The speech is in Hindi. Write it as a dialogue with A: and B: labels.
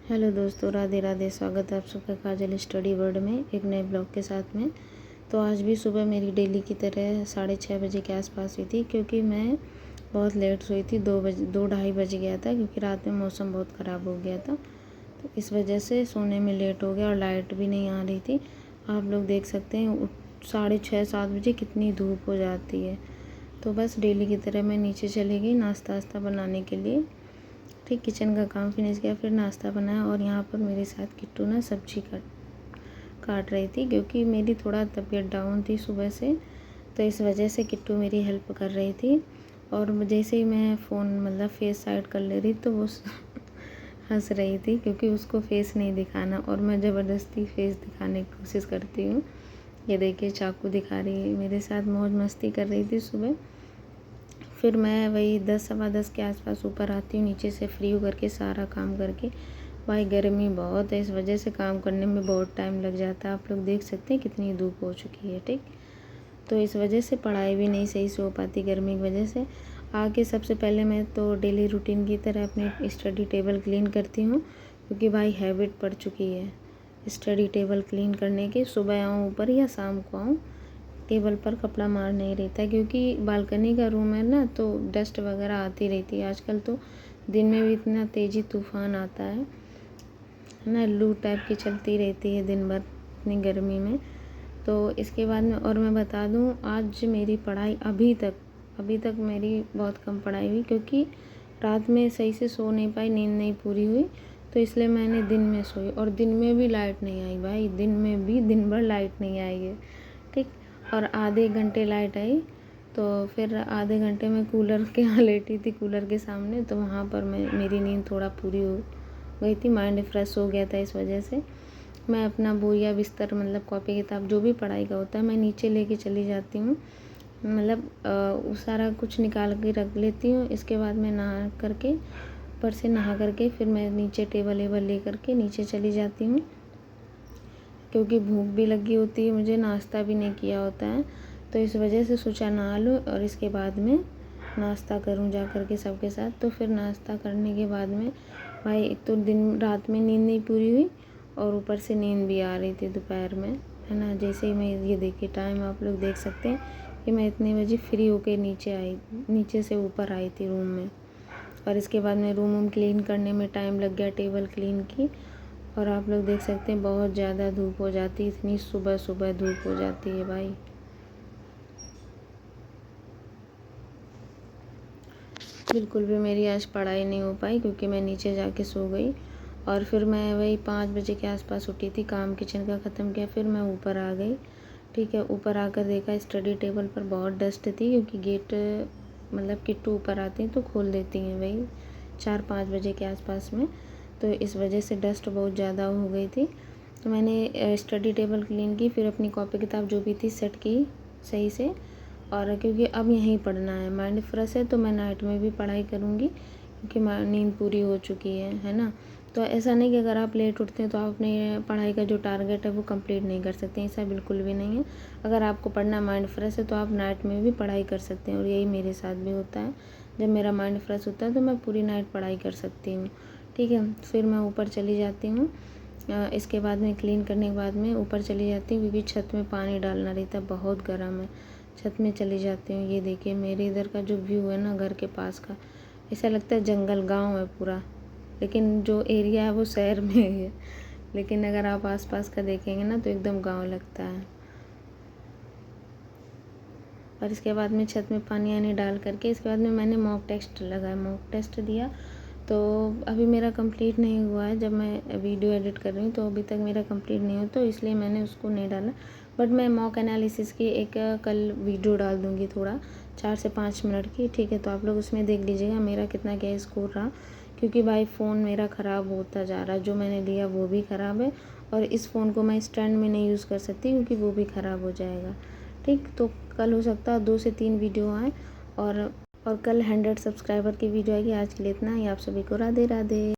A: हेलो दोस्तों, राधे राधे। स्वागत है आप सबका काजल स्टडी वर्ल्ड में एक नए ब्लॉग के साथ में। तो आज भी सुबह मेरी डेली की तरह 6:30 बजे के आसपास हुई थी, क्योंकि मैं बहुत लेट सोई थी। 2 ढाई बज गया था, क्योंकि रात में मौसम बहुत ख़राब हो गया था। तो इस वजह से सोने में लेट हो गया और लाइट भी नहीं आ रही थी। आप लोग देख सकते हैं 6:30 7 बजे कितनी धूप हो जाती है। तो बस डेली की तरह मैं नीचे चली गई नाश्ता वास्ता बनाने के लिए। ठीक, किचन का काम फिनिश किया, फिर नाश्ता बनाया। और यहाँ पर मेरे साथ किट्टू ना सब्जी काट रही थी, क्योंकि मेरी थोड़ा तबीयत डाउन थी सुबह से। तो इस वजह से किट्टू मेरी हेल्प कर रही थी। और जैसे ही मैं फ़ोन मतलब फेस साइड कर ले रही तो वो हंस रही थी, क्योंकि उसको फेस नहीं दिखाना और मैं ज़बरदस्ती फेस दिखाने की कोशिश करती हूँ। ये देखिए चाकू दिखा रही है, मेरे साथ मौज मस्ती कर रही थी सुबह। फिर मैं वही 10 सवा 10 के आसपास ऊपर आती हूँ, नीचे से फ्री होकर के सारा काम करके। भाई गर्मी बहुत है, इस वजह से काम करने में बहुत टाइम लग जाता है। आप लोग देख सकते हैं कितनी धूप हो चुकी है। ठीक, तो इस वजह से पढ़ाई भी नहीं सही से हो पाती गर्मी की वजह से। आके सबसे पहले मैं तो डेली रूटीन की तरह अपनी स्टडी टेबल क्लीन करती हूँ, क्योंकि भाई हैबिट पड़ चुकी है स्टडी टेबल क्लीन करने की। सुबह आऊँ ऊपर या शाम को आऊँ, टेबल पर कपड़ा मार नहीं रहता, क्योंकि बालकनी का रूम है ना, तो डस्ट वगैरह आती रहती है। आजकल तो दिन में भी इतना तेज़ी तूफान आता है ना, लू टाइप की चलती रहती है दिन भर इतनी गर्मी में। तो इसके बाद में और मैं बता दूं, आज मेरी पढ़ाई अभी तक मेरी बहुत कम पढ़ाई हुई, क्योंकि रात में सही से सो नहीं पाई, नींद नहीं पूरी हुई। तो इसलिए मैंने दिन में सोई, और दिन में भी लाइट नहीं आई भाई, दिन में भी दिन भर लाइट नहीं आई है। ठीक, और आधे घंटे लाइट आई, तो फिर आधे घंटे में कूलर के यहाँ लेटी थी, कूलर के सामने। तो वहाँ पर मेरी नींद थोड़ा पूरी हो गई थी, माइंड फ्रेश हो गया था। इस वजह से मैं अपना बोरिया बिस्तर मतलब कॉपी किताब जो भी पढ़ाई का होता है मैं नीचे लेके चली जाती हूँ। मतलब सारा कुछ निकाल के रख लेती हूँ। इसके बाद मैं नहा करके ऊपर से नहा करके फिर मैं नीचे टेबल वेबल ले करके नीचे चली जाती हूँ, क्योंकि भूख भी लगी होती है मुझे, नाश्ता भी नहीं किया होता है। तो इस वजह से सोचा नहा लूँ और इसके बाद में नाश्ता करूँ जा कर के सबके साथ। तो फिर नाश्ता करने के बाद में भाई एक तो दिन रात में नींद नहीं पूरी हुई, और ऊपर से नींद भी आ रही थी दोपहर में, है ना। जैसे ही मैं ये देखिए टाइम आप लोग देख सकते हैं कि मैं इतने बजे फ्री होके नीचे से ऊपर आई थी रूम में। और इसके बाद में रूम क्लीन करने में टाइम लग गया, टेबल क्लीन की। और आप लोग देख सकते हैं बहुत ज़्यादा धूप हो जाती है, इतनी सुबह सुबह धूप हो जाती है भाई। बिल्कुल भी मेरी आज पढ़ाई नहीं हो पाई, क्योंकि मैं नीचे जाके सो गई। और फिर मैं वही 5 बजे के आसपास उठी थी, काम किचन का ख़त्म किया, फिर मैं ऊपर आ गई। ठीक है, ऊपर आकर देखा स्टडी टेबल पर बहुत डस्ट थी, क्योंकि गेट मतलब किट्टू ऊपर आती हैं तो खोल देती हैं वही 4-5 बजे के आसपास में। तो इस वजह से डस्ट बहुत ज़्यादा हो गई थी। तो मैंने स्टडी टेबल क्लीन की, फिर अपनी कॉपी किताब जो भी थी सेट की सही से। और क्योंकि अब यहीं पढ़ना है, माइंड फ्रेश है, तो मैं नाइट में भी पढ़ाई करूँगी, क्योंकि नींद पूरी हो चुकी है ना। तो ऐसा नहीं कि अगर आप लेट उठते हैं तो आप अपनी पढ़ाई का जो टारगेट है वो कंप्लीट नहीं कर सकते, ऐसा बिल्कुल भी नहीं है। अगर आपको पढ़ना माइंड फ्रेश है तो आप नाइट में भी पढ़ाई कर सकते हैं, और यही मेरे साथ भी होता है। जब मेरा माइंड फ्रेश होता है तो मैं पूरी नाइट पढ़ाई कर सकती हूँ। ठीक है, फिर मैं ऊपर चली जाती हूँ। इसके बाद में क्लीन करने के बाद में ऊपर चली जाती हूँ, क्योंकि छत में पानी डालना रहता है, बहुत गर्म है। छत में चली जाती हूँ। ये देखिए मेरे इधर का जो व्यू है ना घर के पास का, ऐसा लगता है जंगल गांव है पूरा, लेकिन जो एरिया है वो शहर में है। लेकिन अगर आप आसपास का देखेंगे ना तो एकदम गांव लगता है। और इसके बाद में छत में पानी आनी डाल करके इसके बाद में मैंने मॉक टेस्ट लगाया, मॉक टेस्ट दिया। तो अभी मेरा कंप्लीट नहीं हुआ है, जब मैं वीडियो एडिट कर रही हूँ तो अभी तक मेरा कंप्लीट नहीं हुआ, तो इसलिए मैंने उसको नहीं डाला। बट मैं मॉक एनालिसिस की एक कल वीडियो डाल दूँगी, थोड़ा 4 से 5 मिनट की। ठीक है, तो आप लोग उसमें देख लीजिएगा मेरा कितना क्या स्कोर रहा, क्योंकि भाई फ़ोन मेरा ख़राब होता जा रहा है। जो मैंने लिया वो भी ख़राब है, और इस फ़ोन को मैं स्टैंड में नहीं यूज़ कर सकती, क्योंकि वो भी ख़राब हो जाएगा। ठीक, तो कल हो सकता है 2 से 3 वीडियो आए, और कल 100 सब्सक्राइबर की वीडियो आएगी। आज के लिए इतना ही, आप सभी को राधे राधे।